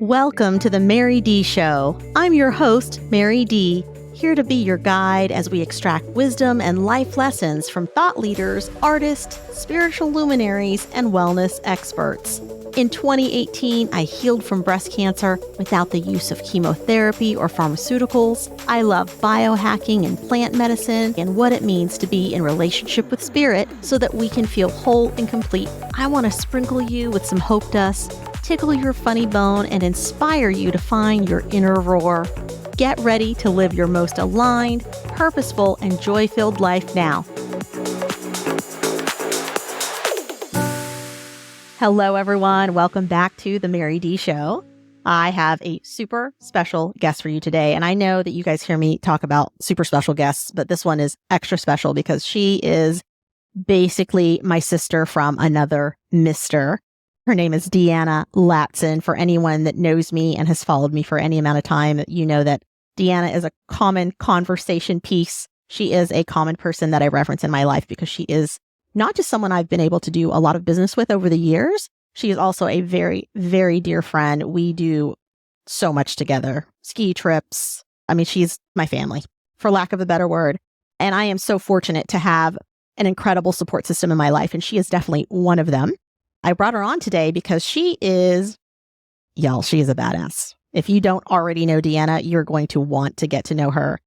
Welcome to the Mary D Show. I'm your host, Mary D, here to be your guide as we extract wisdom and life lessons from thought leaders, artists, spiritual luminaries, and wellness experts. In 2018, I healed from breast cancer without the use of chemotherapy or pharmaceuticals. I love biohacking and plant medicine and what it means to be in relationship with spirit so that we can feel whole and complete. I want to sprinkle you with some hope dust, tickle your funny bone, and inspire you to find your inner roar. Get ready to live your most aligned, purposeful, and joy-filled life now. Hello, everyone. Welcome back to the Mary D Show. I have a super special guest for you today. And I know that you guys hear me talk about super special guests, but this one is extra special because she is basically my sister from another mister. Her name is Deanna Latson. For anyone that knows me and has followed me for any amount of time, you know that Deanna is a common conversation piece. She is a common person that I reference in my life because she is not just someone I've been able to do a lot of business with over the years. She is also a very, very dear friend. We do so much together. Ski trips. I mean, she's my family, for lack of a better word. And I am so fortunate to have an incredible support system in my life. And she is definitely one of them. I brought her on today because she is a badass. If you don't already know Deanna, you're going to want to get to know her.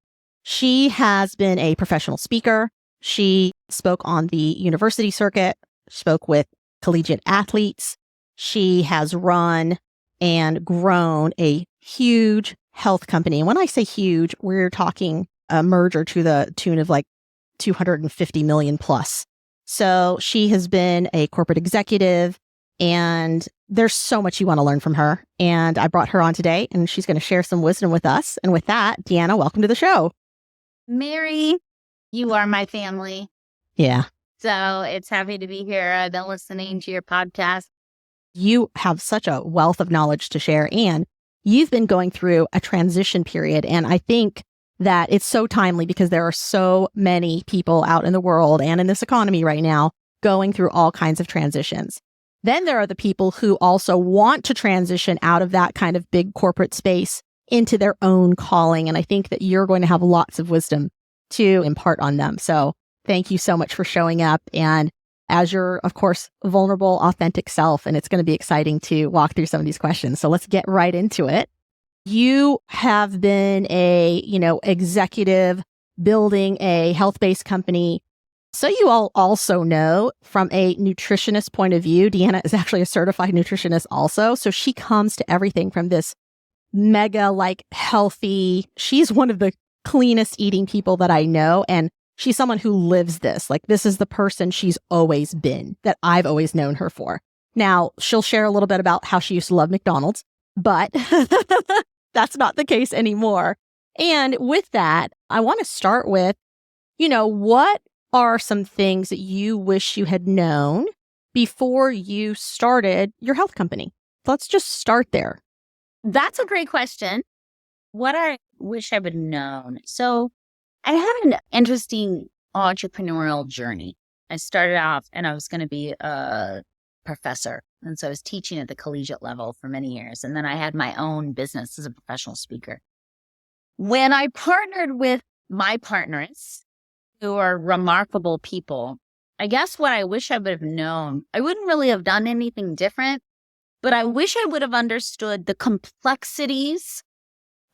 She has been a professional speaker. She spoke on the university circuit, spoke with collegiate athletes. She has run and grown a huge health company. And when I say huge, we're talking a merger to the tune of like 250 million plus. So she has been a corporate executive, and there's so much you want to learn from her. And I brought her on today, and she's going to share some wisdom with us. And with that, Deanna, welcome to the show. Mary, you are my family. Yeah. So it's happy to be here. I've been listening to your podcast. You have such a wealth of knowledge to share, and you've been going through a transition period. And I think that it's so timely because there are so many people out in the world and in this economy right now going through all kinds of transitions. Then there are the people who also want to transition out of that kind of big corporate space into their own calling. And I think that you're going to have lots of wisdom to impart on them. So thank you so much for showing up and as your, of course, vulnerable, authentic self. And it's going to be exciting to walk through some of these questions. So let's get right into it. You have been a, executive building a health-based company. So you all also know from a nutritionist point of view, Deanna is actually a certified nutritionist also. So she comes to everything from this mega healthy. She's one of the cleanest eating people that I know. And she's someone who lives this. This is the person she's always been, that I've always known her for. Now, she'll share a little bit about how she used to love McDonald's, but that's not the case anymore. And with that, I want to start with, what are some things that you wish you had known before you started your health company? Let's just start there. That's a great question. What I wish I would have known. So I had an interesting entrepreneurial journey. I started off and I was going to be a professor. And so I was teaching at the collegiate level for many years. And then I had my own business as a professional speaker. When I partnered with my partners, who are remarkable people, I guess what I wish I would have known, I wouldn't really have done anything different, but I wish I would have understood the complexities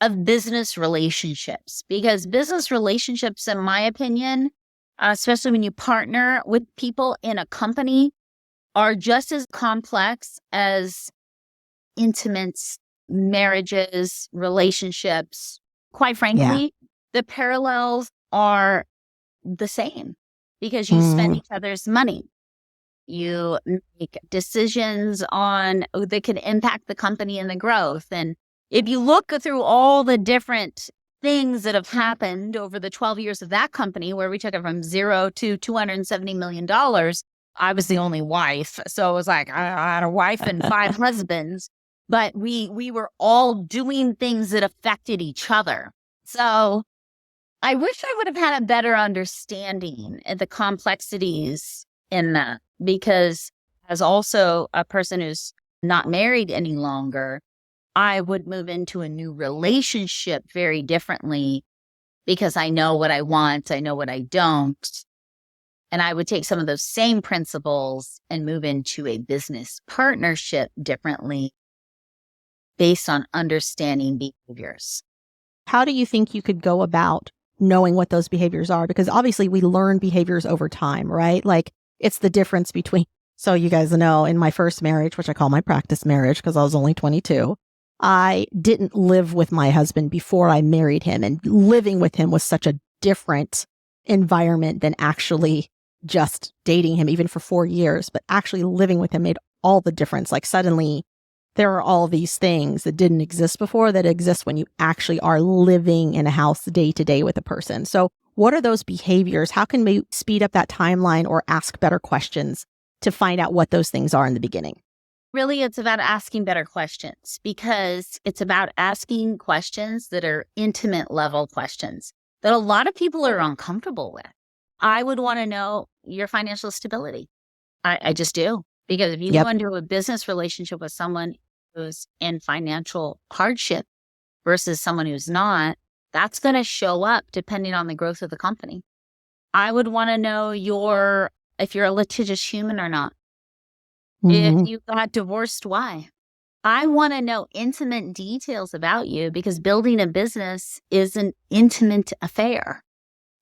of business relationships, because business relationships, in my opinion, especially when you partner with people in a company, are just as complex as intimate marriages, relationships. Quite frankly, the parallels are the same because you spend each other's money. You make decisions that can impact the company and the growth. And if you look through all the different things that have happened over the 12 years of that company, where we took it from zero to $270 million, I was the only wife. So it was like, I had a wife and 5 husbands, but we were all doing things that affected each other. So I wish I would have had a better understanding of the complexities in that, because as also a person who's not married any longer, I would move into a new relationship very differently because I know what I want, I know what I don't. And I would take some of those same principles and move into a business partnership differently based on understanding behaviors. How do you think you could go about knowing what those behaviors are? Because obviously we learn behaviors over time, right? Like it's the difference between, so you guys know in my first marriage, which I call my practice marriage because I was only 22, I didn't live with my husband before I married him. And living with him was such a different environment than actually just dating him, even for 4 years. But actually living with him made all the difference. Like suddenly there are all these things that didn't exist before that exist when you actually are living in a house day to day with a person. So what are those behaviors? How can we speed up that timeline or ask better questions to find out what those things are in the beginning? Really, it's about asking better questions because it's about asking questions that are intimate level questions that a lot of people are uncomfortable with. I would want to know your financial stability. I just do. Because if you go into a business relationship with someone who's in financial hardship versus someone who's not, that's going to show up depending on the growth of the company. I would want to know if you're a litigious human or not. If you got divorced, why? I want to know intimate details about you because building a business is an intimate affair.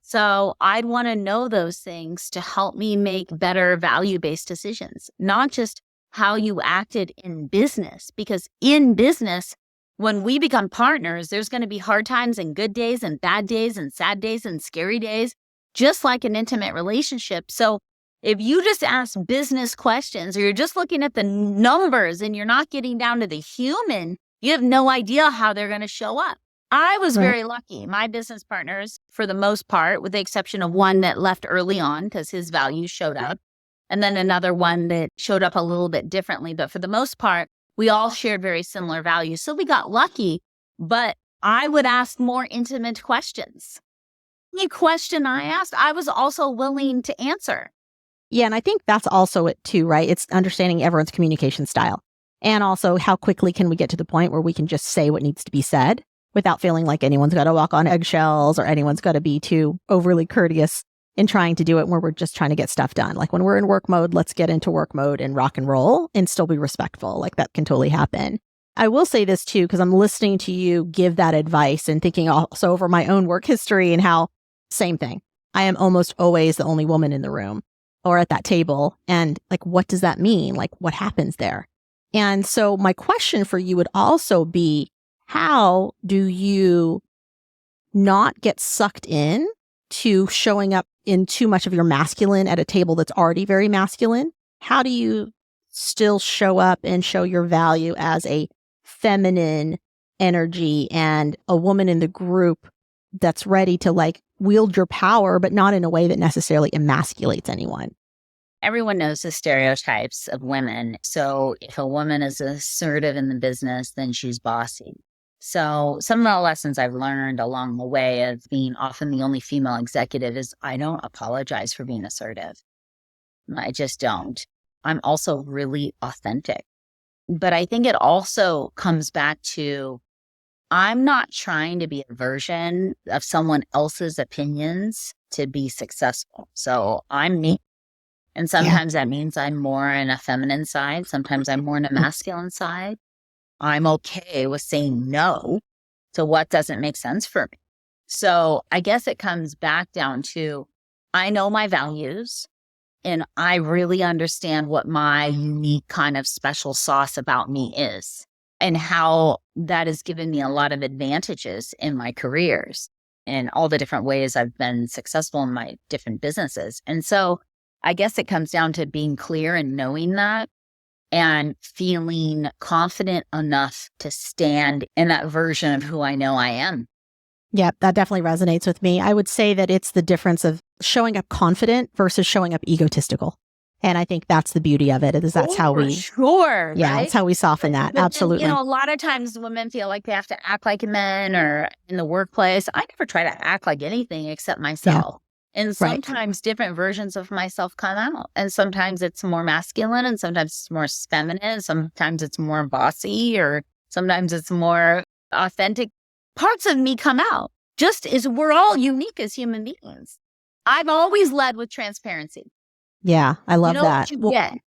So I'd want to know those things to help me make better value-based decisions, not just how you acted in business, because in business, when we become partners, there's going to be hard times and good days and bad days and sad days and scary days, just like an intimate relationship. So if you just ask business questions or you're just looking at the numbers and you're not getting down to the human, you have no idea how they're going to show up. I was very lucky. My business partners, for the most part, with the exception of one that left early on because his values showed up, and then another one that showed up a little bit differently. But for the most part, we all shared very similar values. So we got lucky, but I would ask more intimate questions. Any question I asked, I was also willing to answer. Yeah, and I think that's also it too, right? It's understanding everyone's communication style. And also how quickly can we get to the point where we can just say what needs to be said without feeling like anyone's got to walk on eggshells or anyone's got to be too overly courteous in trying to do it when we're just trying to get stuff done. Like when we're in work mode, let's get into work mode and rock and roll and still be respectful. Like that can totally happen. I will say this too, because I'm listening to you give that advice and thinking also over my own work history and how same thing. I am almost always the only woman in the room or at that table. And like, what does that mean? Like what happens there? And so my question for you would also be, how do you not get sucked in to showing up in too much of your masculine at a table that's already very masculine? How do you still show up and show your value as a feminine energy and a woman in the group that's ready to like wield your power, but not in a way that necessarily emasculates anyone? Everyone knows the stereotypes of women. So if a woman is assertive in the business, then she's bossy. So some of the lessons I've learned along the way of being often the only female executive is I don't apologize for being assertive. I just don't. I'm also really authentic. But I think it also comes back to I'm not trying to be a version of someone else's opinions to be successful. So I'm me. And sometimes that means I'm more in a feminine side. Sometimes I'm more in a masculine side. I'm okay with saying no to what doesn't make sense for me. So I guess it comes back down to I know my values and I really understand what my unique kind of special sauce about me is and how that has given me a lot of advantages in my careers and all the different ways I've been successful in my different businesses. And so I guess it comes down to being clear and knowing that and feeling confident enough to stand in that version of who I know I am. Yeah, that definitely resonates with me. I would say that it's the difference of showing up confident versus showing up egotistical. And I think that's the beauty of it, is that's how we, right? That's how we soften that. But Absolutely. then, a lot of times women feel like they have to act like men or in the workplace. I never try to act like anything except myself. And sometimes different versions of myself come out. And sometimes it's more masculine and sometimes it's more feminine. Sometimes it's more bossy or Sometimes it's more authentic. Parts of me come out, just as we're all unique as human beings. I've always led with transparency. Yeah, I love You know that. what you get.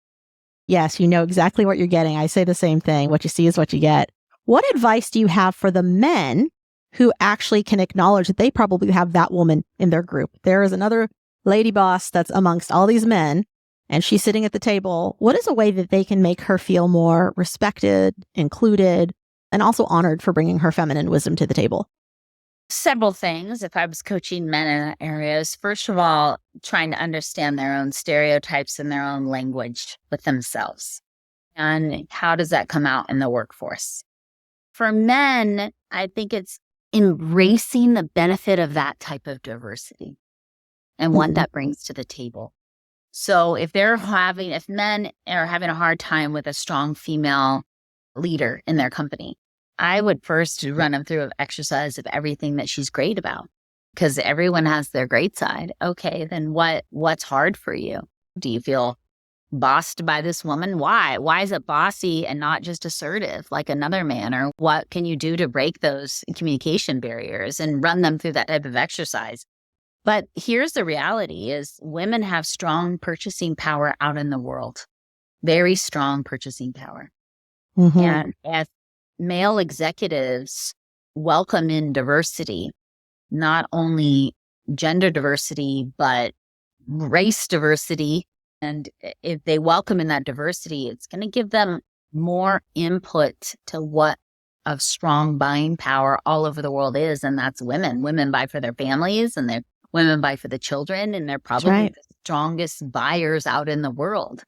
Yes, you know exactly what you're getting. I say the same thing. What you see is what you get. What advice do you have for the men who actually can acknowledge that they probably have that woman in their group? There is another lady boss that's amongst all these men, and she's sitting at the table. What is a way that they can make her feel more respected, included, and also honored for bringing her feminine wisdom to the table? Several things. If I was coaching men in that areas, first of all, trying to understand their own stereotypes and their own language with themselves. And how does that come out in the workforce? For men, I think it's embracing the benefit of that type of diversity and what that brings to the table. So if men are having a hard time with a strong female leader in their company, I would first run them through an exercise of everything that she's great about, because everyone has their great side. Okay, then what's hard for you? Do you feel bossed by this woman? Why? Why is it bossy and not just assertive like another man? Or what can you do to break those communication barriers and run them through that type of exercise? But here's the reality is women have strong purchasing power out in the world, very strong purchasing power. And as male executives welcome in diversity, not only gender diversity, but race diversity. And if they welcome in that diversity, it's going to give them more input to what a strong buying power all over the world is. And that's women. Women buy for their families, and women buy for the children, and they're probably the strongest buyers out in the world.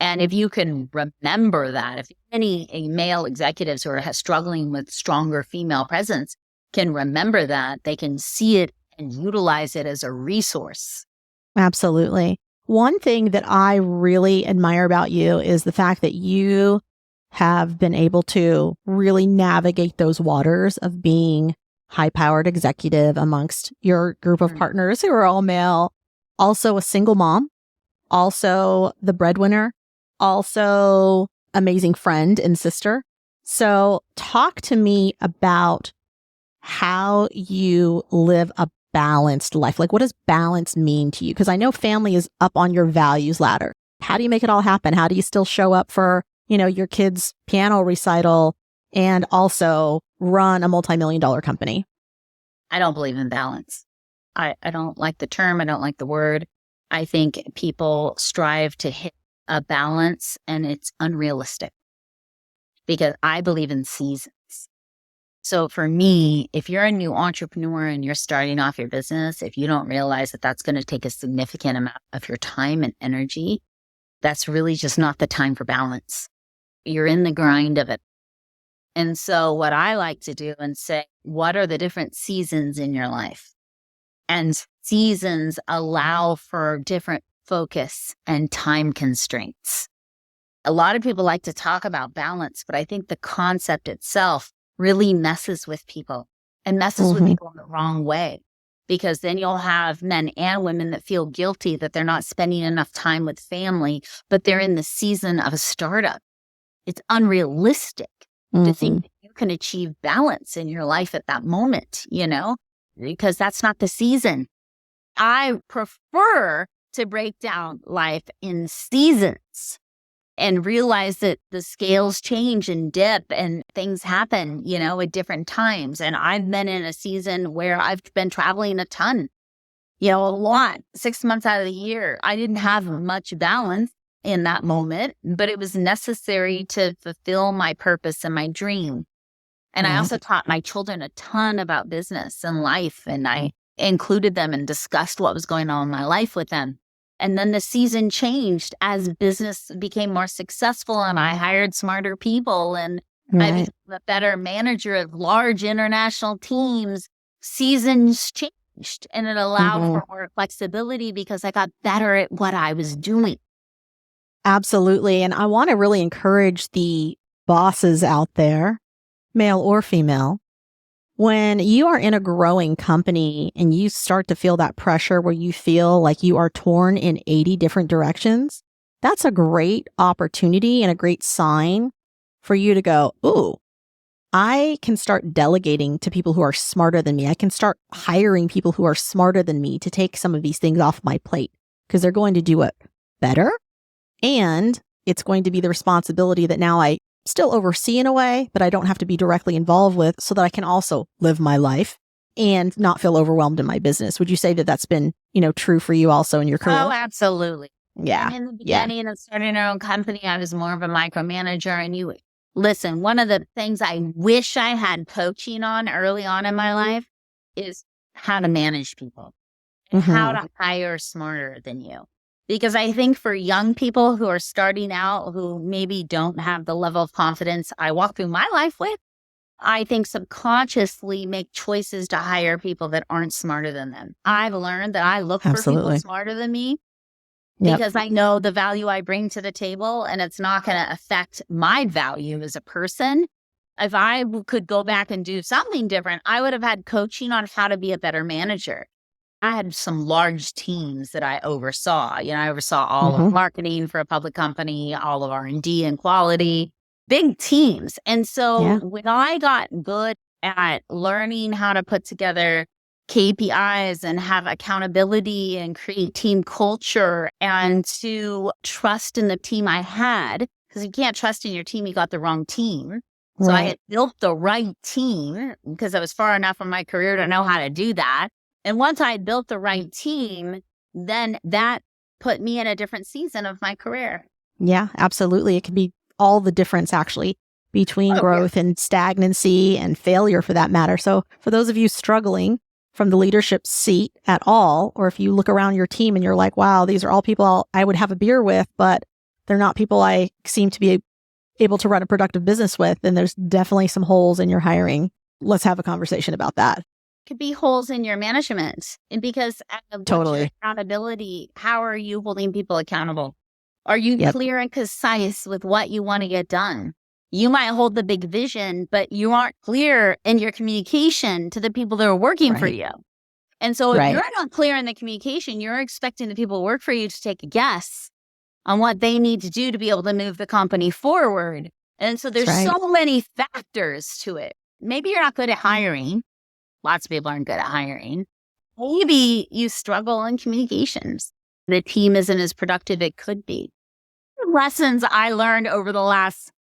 And if you can remember that, if any male executives who are struggling with stronger female presence can remember that, they can see it and utilize it as a resource. Absolutely. One thing that I really admire about you is the fact that you have been able to really navigate those waters of being high-powered executive amongst your group of partners who are all male, also a single mom, also the breadwinner, also amazing friend and sister. So talk to me about how you live a balanced life. Like, what does balance mean to you? Because I know family is up on your values ladder. How do you make it all happen? How do you still show up for, your kids' piano recital and also run a multi-million-dollar company? I don't believe in balance. I don't like the term. I don't like the word. I think people strive to hit a balance, and it's unrealistic because I believe in seasons. So for me, if you're a new entrepreneur and you're starting off your business, if you don't realize that that's going to take a significant amount of your time and energy, that's really just not the time for balance. You're in the grind of it. And so what I like to do and say, what are the different seasons in your life? And seasons allow for different focus and time constraints. A lot of people like to talk about balance, but I think the concept itself really messes with people and messes with people in the wrong way, because then you'll have men and women that feel guilty that they're not spending enough time with family, but they're in the season of a startup. It's unrealistic to think that you can achieve balance in your life at that moment, because that's not the season. I prefer to break down life in seasons and realize that the scales change and dip and things happen, at different times. And I've been in a season where I've been traveling a ton, a lot, 6 months out of the year. I didn't have much balance in that moment, but it was necessary to fulfill my purpose and my dream. And I also taught my children a ton about business and life, and I included them and discussed what was going on in my life with them. And then the season changed as business became more successful, and I hired smarter people, and I became a better manager of large international teams. Seasons changed, and it allowed for more flexibility because I got better at what I was doing. Absolutely. And I want to really encourage the bosses out there, male or female. When you are in a growing company and you start to feel that pressure where you feel like you are torn in 80 different directions, that's a great opportunity and a great sign for you to go, ooh, I can start delegating to people who are smarter than me. I can start hiring people who are smarter than me to take some of these things off my plate because they're going to do it better. And it's going to be the responsibility that now I still oversee in a way, but I don't have to be directly involved with so that I can also live my life and not feel overwhelmed in my business. Would you say that that's been, true for you also in your career? Oh, absolutely. Yeah. And in the beginning of starting our own company, I was more of a micromanager. And listen, one of the things I wish I had coaching on early on in my life is how to manage people and how to hire smarter than you. Because I think for young people who are starting out, who maybe don't have the level of confidence I walk through my life with, I think subconsciously make choices to hire people that aren't smarter than them. I've learned that I look for people smarter than me because I know the value I bring to the table, and it's not going to affect my value as a person. If I could go back and do something different, I would have had coaching on how to be a better manager. I had some large teams that I oversaw. I oversaw all of marketing for a public company, all of R&D and quality, big teams. And so when I got good at learning how to put together KPIs and have accountability and create team culture and to trust in the team I had, because you can't trust in your team, you got the wrong team. So I had built the right team because I was far enough in my career to know how to do that. And once I had built the right team, then that put me in a different season of my career. Yeah, absolutely. It can be all the difference actually between growth and stagnancy and failure for that matter. So for those of you struggling from the leadership seat at all, or if you look around your team and you're like, wow, these are all people I would have a beer with, but they're not people I seem to be able to run a productive business with, then there's definitely some holes in your hiring. Let's have a conversation about that. Could be holes in your management. And because totally accountability, how are you holding people accountable? Are you clear and concise with what you want to get done? You might hold the big vision, but you aren't clear in your communication to the people that are working for you. And so if you're not clear in the communication, you're expecting the people who work for you to take a guess on what they need to do to be able to move the company forward. And so there's so many factors to it. Maybe you're not good at hiring. Lots of people aren't good at hiring. Maybe you struggle in communications. The team isn't as productive it could be. Lessons I learned over the last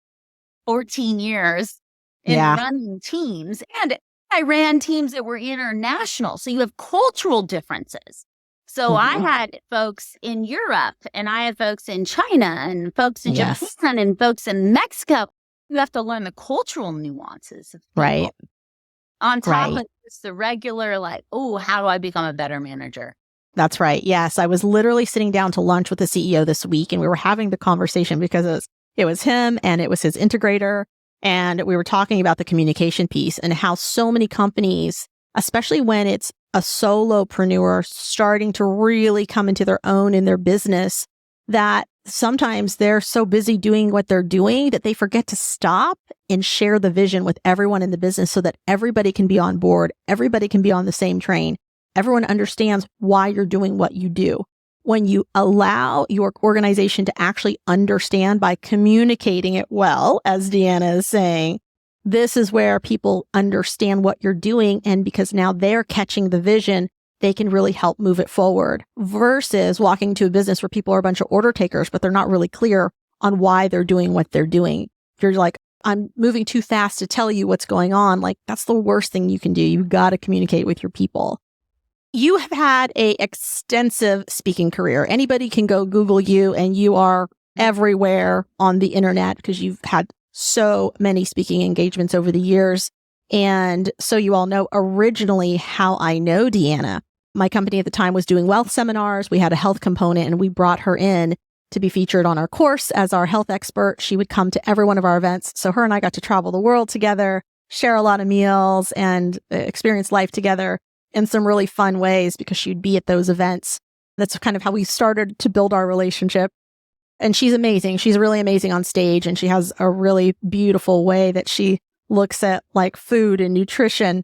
14 years in running teams. And I ran teams that were international. So you have cultural differences. So I had folks in Europe and I had folks in China and folks in Japan and folks in Mexico. You have to learn the cultural nuances of people. On top of it's the regular, how do I become a better manager? That's right. Yes. I was literally sitting down to lunch with the CEO this week and we were having the conversation because it was him and it was his integrator. And we were talking about the communication piece and how so many companies, especially when it's a solopreneur starting to really come into their own in their business, that sometimes they're so busy doing what they're doing that they forget to stop and share the vision with everyone in the business so that everybody can be on board. Everybody can be on the same train. Everyone understands why you're doing what you do. When you allow your organization to actually understand by communicating it well, as Deanna is saying, this is where people understand what you're doing. And because now they're catching the vision, they can really help move it forward versus walking into a business where people are a bunch of order takers, but they're not really clear on why they're doing what they're doing. You're like, I'm moving too fast to tell you what's going on. Like, that's the worst thing you can do. You got to communicate with your people. You have had a extensive speaking career. Anybody can go Google you and you are everywhere on the internet because you've had so many speaking engagements over the years. And so you all know originally how I know Deanna. My company at the time was doing wealth seminars. We had a health component and we brought her in to be featured on our course as our health expert. She would come to every one of our events. So her and I got to travel the world together, share a lot of meals and experience life together in some really fun ways because she'd be at those events. That's kind of how we started to build our relationship. And she's amazing. She's really amazing on stage and she has a really beautiful way that she looks at like food and nutrition.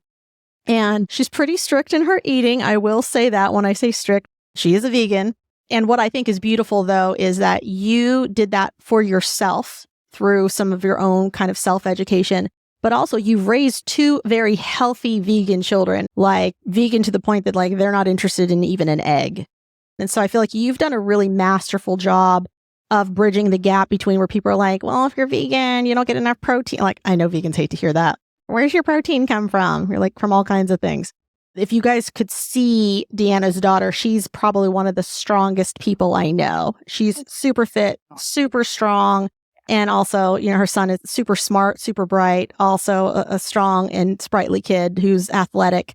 And she's pretty strict in her eating. I will say that when I say strict, she is a vegan. And what I think is beautiful though, is that you did that for yourself through some of your own kind of self-education. but also you've raised two very healthy vegan children, like vegan to the point that like they're not interested in even an egg. And so I feel like you've done a really masterful job of bridging the gap between where people are like, well, if you're vegan, you don't get enough protein. Like, I know vegans hate to hear that. Where's your protein come from? You're like, from all kinds of things. If you guys could see Deanna's daughter, she's probably one of the strongest people I know. She's super fit, super strong. And also, her son is super smart, super bright, also a strong and sprightly kid who's athletic.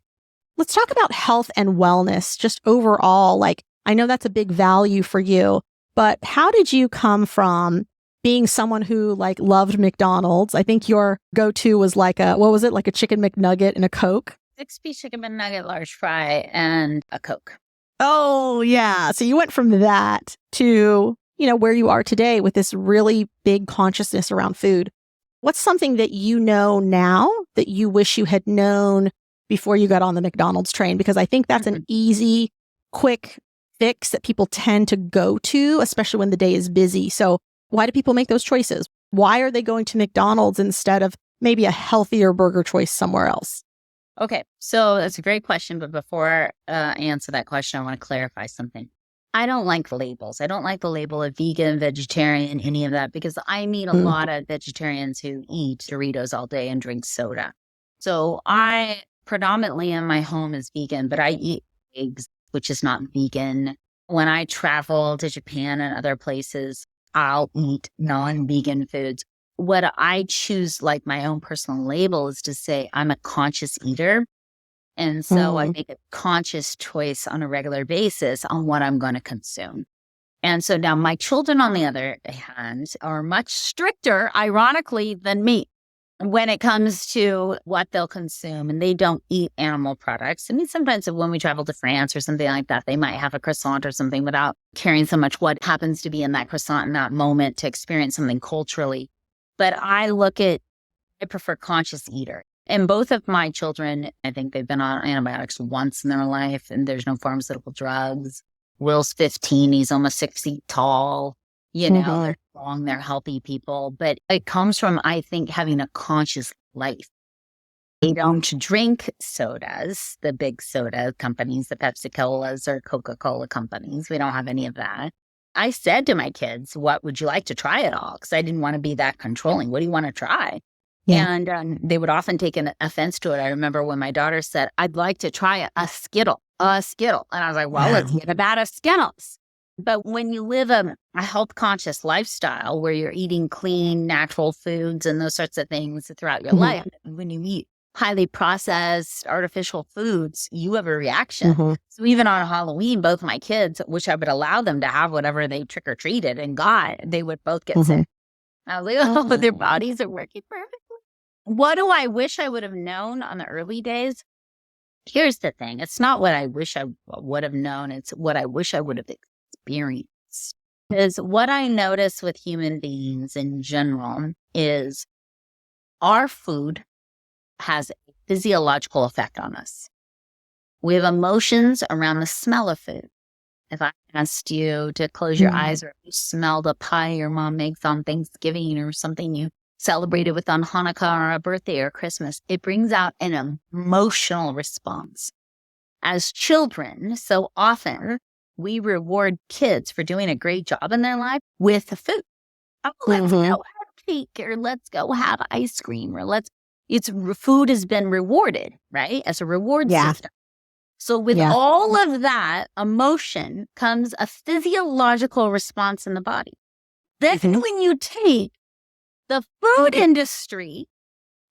Let's talk about health and wellness, just overall. Like, I know that's a big value for you, but how did you come from being someone who like loved McDonald's? I think your go-to was like what was it? Like a chicken McNugget and a Coke? 6-piece chicken McNugget, large fry, and a Coke. Oh, yeah. So you went from that to, where you are today with this really big consciousness around food. What's something that you know now that you wish you had known before you got on the McDonald's train? Because I think that's an easy, quick fix that people tend to go to, especially when the day is busy. So why do people make those choices? Why are they going to McDonald's instead of maybe a healthier burger choice somewhere else? Okay, so that's a great question. But before I answer that question, I want to clarify something. I don't like the labels. I don't like the label of vegan, vegetarian, any of that, because I meet a lot of vegetarians who eat Doritos all day and drink soda. So I predominantly in my home is vegan, but I eat eggs, which is not vegan. When I travel to Japan and other places, I'll eat non-vegan foods. What I choose, like my own personal label, is to say I'm a conscious eater. And so I make a conscious choice on a regular basis on what I'm going to consume. And so now my children, on the other hand, are much stricter, ironically, than me when it comes to what they'll consume. And they don't eat animal products. I mean, sometimes when we travel to France or something like that, they might have a croissant or something without caring so much what happens to be in that croissant in that moment to experience something culturally. But I prefer conscious eater. And both of my children, I think they've been on antibiotics once in their life, and there's no pharmaceutical drugs. Will's 15. He's almost 6 feet tall. They're strong, they're healthy people. But it comes from, I think, having a conscious life. They don't drink sodas, the big soda companies, the Pepsi-Colas or Coca-Cola companies. We don't have any of that. I said to my kids, what would you like to try at all? Because I didn't want to be that controlling. What do you want to try? Yeah. And they would often take an offense to it. I remember when my daughter said, I'd like to try a Skittle. And I was like, well, let's get a bag of Skittles. But when you live a health conscious lifestyle where you're eating clean, natural foods and those sorts of things throughout your life, when you eat highly processed artificial foods, you have a reaction. So even on Halloween, both my kids, which I would allow them to have whatever they trick or treated and got, they would both get sick. I was like, oh, their bodies are working perfectly. What do I wish I would have known on the early days? Here's the thing. It's not what I wish I would have known. It's what I wish I would have experienced. Because what I notice with human beings in general is our food has a physiological effect on us. We have emotions around the smell of food. If I asked you to close your eyes, or you smelled a pie your mom makes on Thanksgiving or something you celebrated with on Hanukkah or a birthday or Christmas, it brings out an emotional response. As children, so often we reward kids for doing a great job in their life with the food. Oh, let's go have cake, or let's go have ice cream, or food has been rewarded, right? As a reward system. So with all of that emotion comes a physiological response in the body. Then when you take the food industry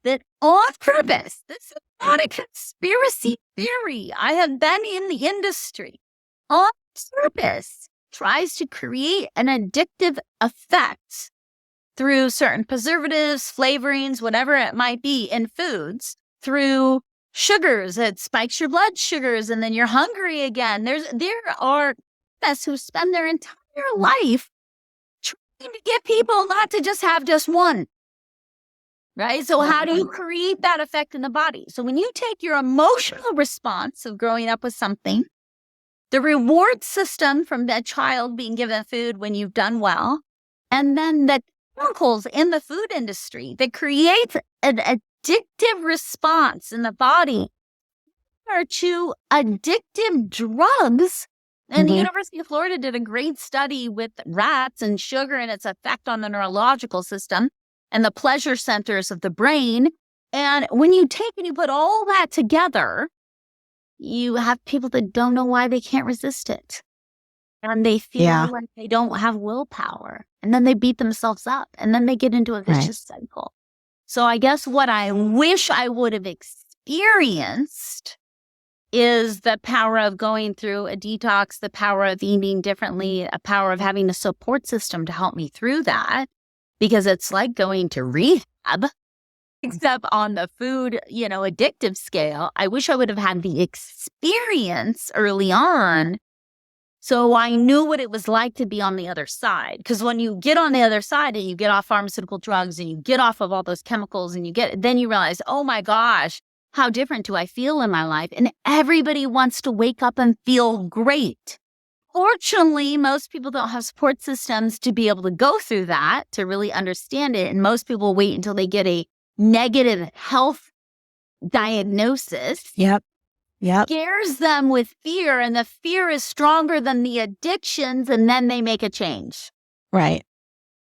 that on purpose, this is not a conspiracy theory. I have been in the industry. On purpose tries to create an addictive effect through certain preservatives, flavorings, whatever it might be in foods, through sugars. It spikes your blood sugars and then you're hungry again. There are us who spend their entire life trying to get people not to just have just one. Right? So how do you create that effect in the body? So when you take your emotional response of growing up with something, the reward system from that child being given food when you've done well, and then the chemicals in the food industry that creates an addictive response in the body or to addictive drugs. And the University of Florida did a great study with rats and sugar and its effect on the neurological system and the pleasure centers of the brain. And when you take and you put all that together, you have people that don't know why they can't resist it. And they feel like they don't have willpower. And then they beat themselves up. And then they get into a vicious cycle. So I guess what I wish I would have experienced is the power of going through a detox, the power of eating differently, a power of having a support system to help me through that. Because it's like going to rehab, except on the food, addictive scale. I wish I would have had the experience early on so I knew what it was like to be on the other side. Because when you get on the other side and you get off pharmaceutical drugs and you get off of all those chemicals and then you realize, oh my gosh, how different do I feel in my life? And everybody wants to wake up and feel great. Fortunately, most people don't have support systems to be able to go through that, to really understand it. And most people wait until they get a negative health diagnosis. Yep. Scares them with fear, and the fear is stronger than the addictions, and then they make a change. Right.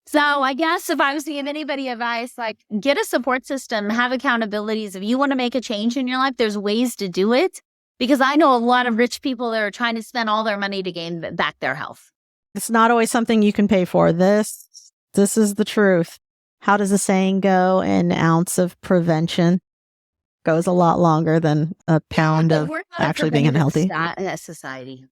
So I guess if I was to give anybody advice, like get a support system, have accountabilities. If you want to make a change in your life, there's ways to do it. Because I know a lot of rich people that are trying to spend all their money to gain back their health. It's not always something you can pay for. This is the truth. How does the saying go? An ounce of prevention goes a lot longer than a pound of actually being unhealthy. Society.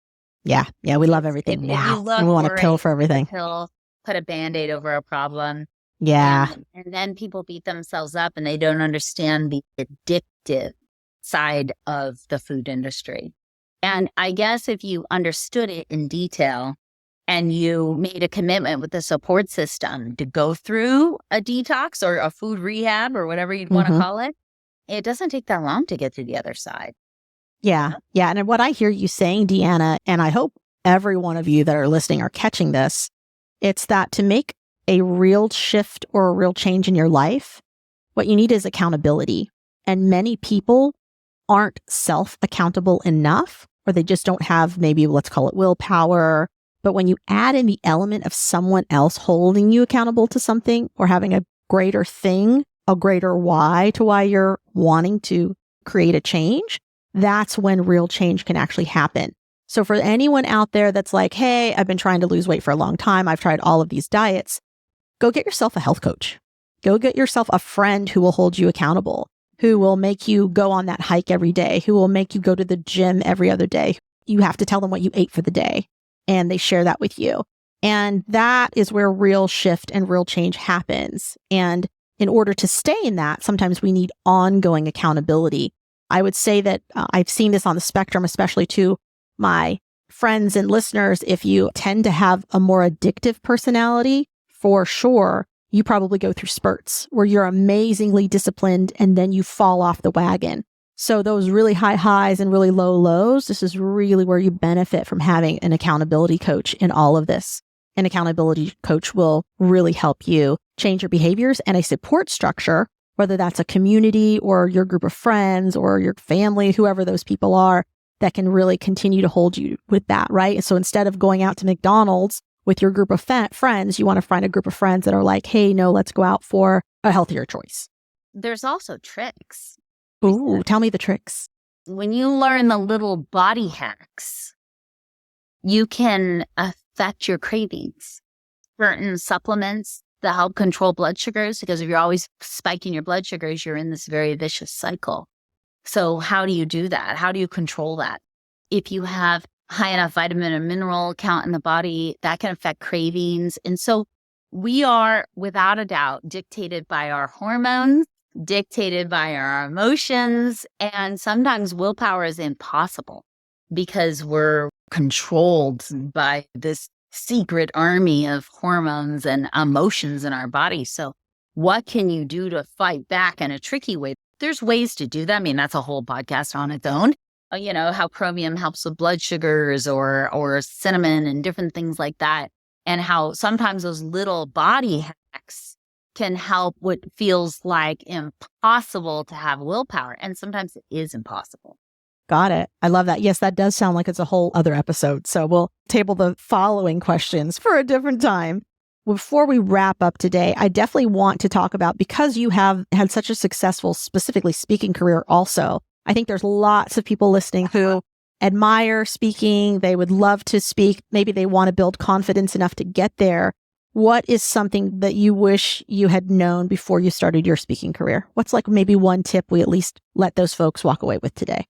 Yeah. We love everything now. We want a pill for everything. Put a Band-Aid over a problem. Yeah. And then people beat themselves up and they don't understand the addictive side of the food industry. And I guess if you understood it in detail and you made a commitment with the support system to go through a detox or a food rehab or whatever you'd want to call it, it doesn't take that long to get to the other side. Yeah. And what I hear you saying, Deanna, and I hope every one of you that are listening are catching this, it's that to make a real shift or a real change in your life, what you need is accountability. And many people aren't self-accountable enough, or they just don't have, maybe let's call it willpower. But when you add in the element of someone else holding you accountable to something or having a greater thing, a greater why to why you're wanting to create a change, that's when real change can actually happen. So for anyone out there that's like, hey, I've been trying to lose weight for a long time, I've tried all of these diets, go get yourself a health coach. Go get yourself a friend who will hold you accountable, who will make you go on that hike every day, who will make you go to the gym every other day. You have to tell them what you ate for the day, and they share that with you. And that is where real shift and real change happens. And in order to stay in that, sometimes we need ongoing accountability. I would say that I've seen this on the spectrum, especially to my friends and listeners. If you tend to have a more addictive personality, for sure, you probably go through spurts where you're amazingly disciplined and then you fall off the wagon. So those really high highs and really low lows, this is really where you benefit from having an accountability coach in all of this. An accountability coach will really help you change your behaviors, and a support structure, whether that's a community or your group of friends or your family, whoever those people are, that can really continue to hold you with that, right? And so instead of going out to McDonald's with your group of friends, you want to find a group of friends that are like, hey, no, let's go out for a healthier choice. There's also tricks. Ooh, tell me the tricks. When you learn the little body hacks, you can affect your cravings. Certain supplements that help control blood sugars, because if you're always spiking your blood sugars, you're in this very vicious cycle. So how do you do that? How do you control that? If you have high enough vitamin and mineral count in the body, that can affect cravings. And so we are, without a doubt, dictated by our hormones, dictated by our emotions, and sometimes willpower is impossible because we're controlled by this secret army of hormones and emotions in our body. So what can you do to fight back in a tricky way? There's ways to do that. I mean, that's a whole podcast on its own. You know, how chromium helps with blood sugars or cinnamon and different things like that. And how sometimes those little body hacks can help what feels like impossible to have willpower. And sometimes it is impossible. Got it. I love that. Yes, that does sound like it's a whole other episode. So we'll table the following questions for a different time. Before we wrap up today, I definitely want to talk about, because you have had such a successful, specifically speaking career also, I think there's lots of people listening who admire speaking. They would love to speak. Maybe they want to build confidence enough to get there. What is something that you wish you had known before you started your speaking career? What's like maybe one tip we at least let those folks walk away with today?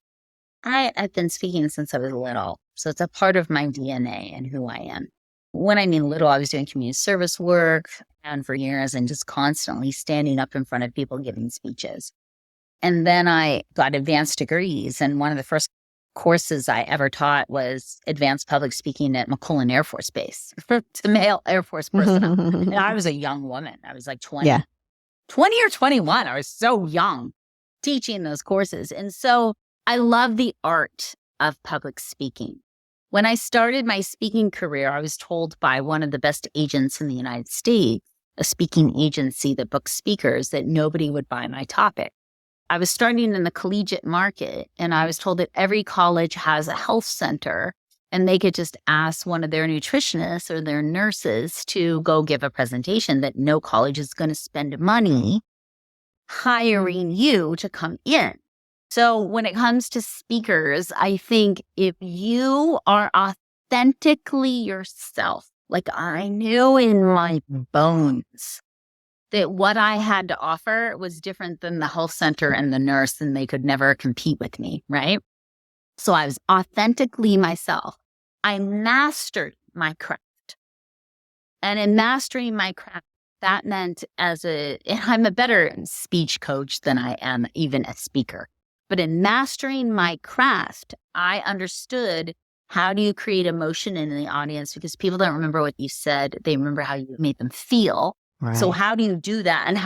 I've been speaking since I was little. So it's a part of my DNA and who I am. When I mean little, I was doing community service work and for years and just constantly standing up in front of people giving speeches. And then I got advanced degrees. And one of the first courses I ever taught was advanced public speaking at McCullen Air Force Base to male Air Force personnel. And I was a young woman. I was like 20, Yeah. 20 or 21. I was so young teaching those courses. And so I love the art of public speaking. When I started my speaking career, I was told by one of the best agents in the United States, a speaking agency that books speakers, that nobody would buy my topic. I was starting in the collegiate market, and I was told that every college has a health center, and they could just ask one of their nutritionists or their nurses to go give a presentation, that no college is going to spend money hiring you to come in. So when it comes to speakers, I think if you are authentically yourself, like I knew in my bones that what I had to offer was different than the health center and the nurse, and they could never compete with me, right? So I was authentically myself. I mastered my craft. And in mastering my craft, that meant I'm a better speech coach than I am even a speaker. But in mastering my craft, I understood, how do you create emotion in the audience? Because people don't remember what you said. They remember how you made them feel. Right. So how do you do that? And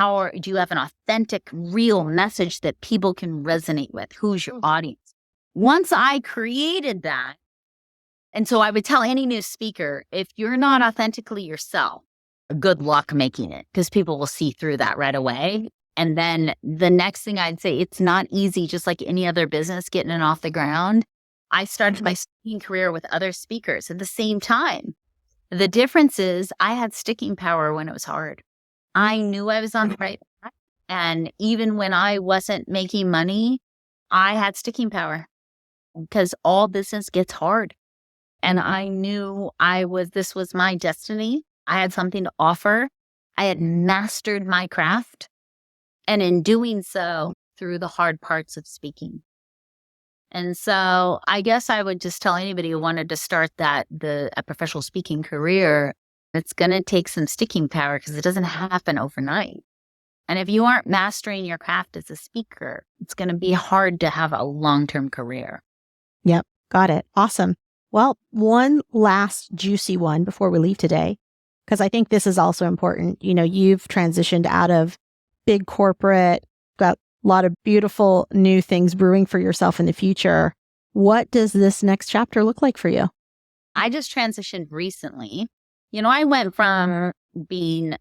do you have an authentic, real message that people can resonate with? Who's your audience? Once I created that, and so I would tell any new speaker, if you're not authentically yourself, good luck making it, because people will see through that right away. And then the next thing I'd say, it's not easy, just like any other business, getting it off the ground. I started my speaking career with other speakers at the same time. The difference is I had sticking power when it was hard. I knew I was on the right path. And even when I wasn't making money, I had sticking power, because all business gets hard. And I knew this was my destiny. I had something to offer. I had mastered my craft. And in doing so, through the hard parts of speaking. And so I guess I would just tell anybody who wanted to start a professional speaking career, it's going to take some sticking power, because it doesn't happen overnight. And if you aren't mastering your craft as a speaker, it's going to be hard to have a long-term career. Yep. Got it. Awesome. Well, one last juicy one before we leave today, because I think this is also important. You've transitioned out of big corporate, got a lot of beautiful new things brewing for yourself in the future. What does this next chapter look like for you? I just transitioned recently. I went from being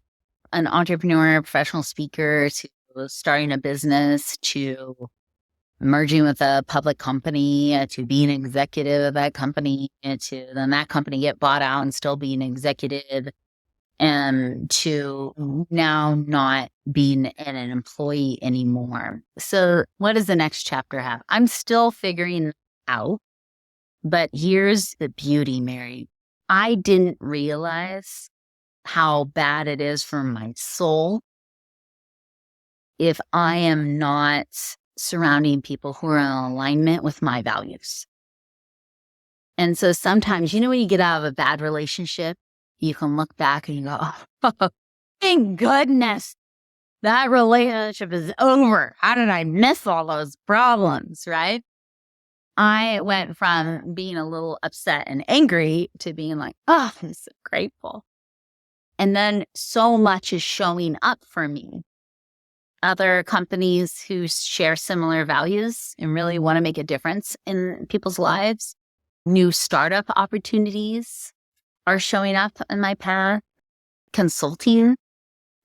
an entrepreneur, professional speaker, to starting a business, to merging with a public company, to being an executive of that company, to then that company get bought out and still being an executive, and to now not being an employee anymore. So what does the next chapter have? I'm still figuring out, but here's the beauty, Mary. I didn't realize how bad it is for my soul if I am not surrounding people who are in alignment with my values. And so sometimes, when you get out of a bad relationship, you can look back and you go, oh, thank goodness that relationship is over. How did I miss all those problems, right? I went from being a little upset and angry to being like, oh, I'm so grateful. And then so much is showing up for me. Other companies who share similar values and really want to make a difference in people's lives. New startup opportunities are showing up in my path. Consulting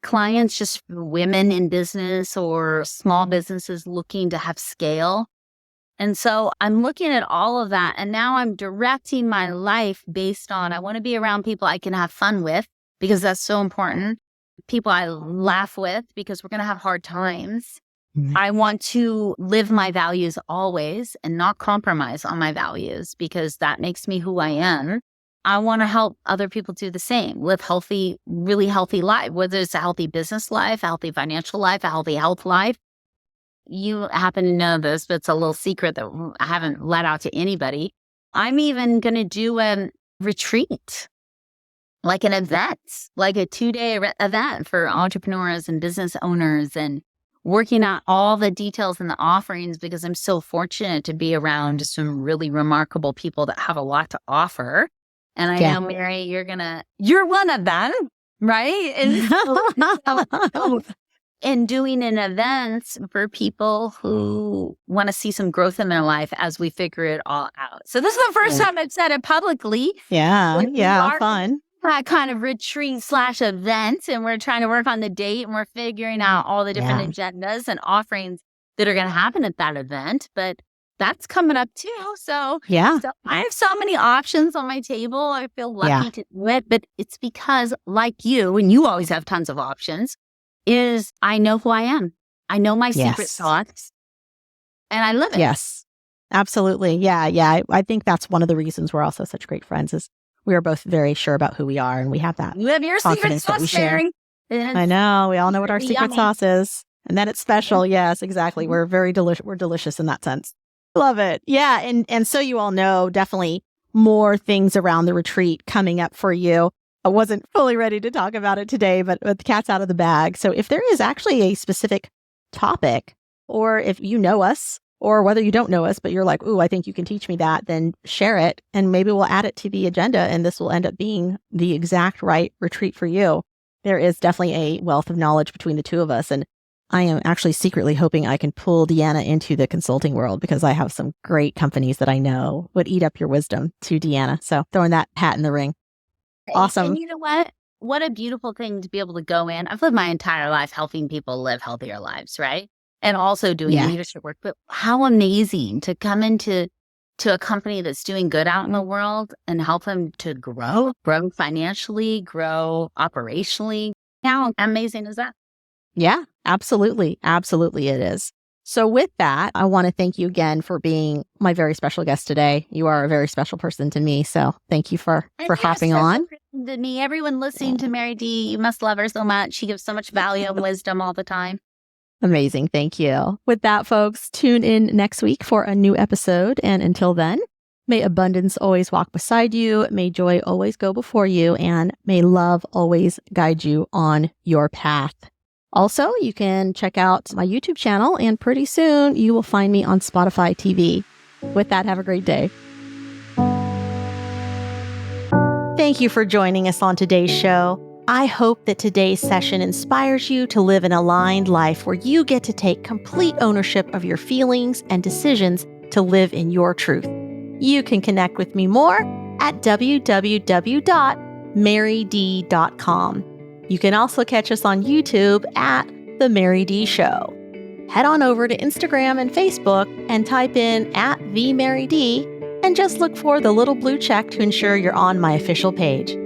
clients, just women in business or small businesses looking to have scale. And so I'm looking at all of that. And now I'm directing my life based on, I want to be around people I can have fun with because that's so important. People I laugh with because we're going to have hard times. I want to live my values always and not compromise on my values because that makes me who I am. I want to help other people do the same, live healthy, really healthy life, whether it's a healthy business life, a healthy financial life, a healthy health life. You happen to know this, but it's a little secret that I haven't let out to anybody. I'm even going to do a retreat, like an event, like a 2-day event for entrepreneurs and business owners, and working out all the details and the offerings because I'm so fortunate to be around some really remarkable people that have a lot to offer. And I know, Mary, you're one of them, right? And doing an event for people who want to see some growth in their life as we figure it all out. So this is the first time I've said it publicly. Yeah, fun. That kind of retreat/event, and we're trying to work on the date, and we're figuring out all the different agendas and offerings that are going to happen at that event. But that's coming up too. So I have so many options on my table. I feel lucky to do it, but it's because, like you, and you always have tons of options, is I know who I am. I know my secret thoughts, and I live it. Yes, absolutely. Yeah. I think that's one of the reasons we're also such great friends is we are both very sure about who we are, and we have that. You have your secret sauce, sharing. I know. We all know what our secret sauce is, and that it's special. Yes, exactly. We're very delicious. We're delicious in that sense. Love it. Yeah, and so you all know definitely more things around the retreat coming up for you. I wasn't fully ready to talk about it today, but the cat's out of the bag. So if there is actually a specific topic, or if you know us, or whether you don't know us, but you're like, ooh, I think you can teach me that, then share it, and maybe we'll add it to the agenda, and this will end up being the exact right retreat for you. There is definitely a wealth of knowledge between the two of us, and I am actually secretly hoping I can pull Deanna into the consulting world because I have some great companies that I know would eat up your wisdom to Deanna. So throwing that hat in the ring. Awesome. And you know what? What a beautiful thing to be able to go in. I've lived my entire life helping people live healthier lives, right? And also doing leadership work. But how amazing to come into a company that's doing good out in the world and help them to grow financially, grow operationally. How amazing is that? Yeah, absolutely. Absolutely it is. So with that, I want to thank you again for being my very special guest today. You are a very special person to me. So thank you for hopping on. To me, everyone listening to Mary D, you must love her so much. She gives so much value and wisdom all the time. Amazing. Thank you. With that, folks, tune in next week for a new episode. And until then, may abundance always walk beside you. May joy always go before you. And may love always guide you on your path. Also, you can check out my YouTube channel, and pretty soon you will find me on Spotify TV. With that, have a great day. Thank you for joining us on today's show. I hope that today's session inspires you to live an aligned life where you get to take complete ownership of your feelings and decisions to live in your truth. You can connect with me more at www.maryd.com. You can also catch us on YouTube at The Mary D Show. Head on over to Instagram and Facebook and type in @TheMaryD and just look for the little blue check to ensure you're on my official page.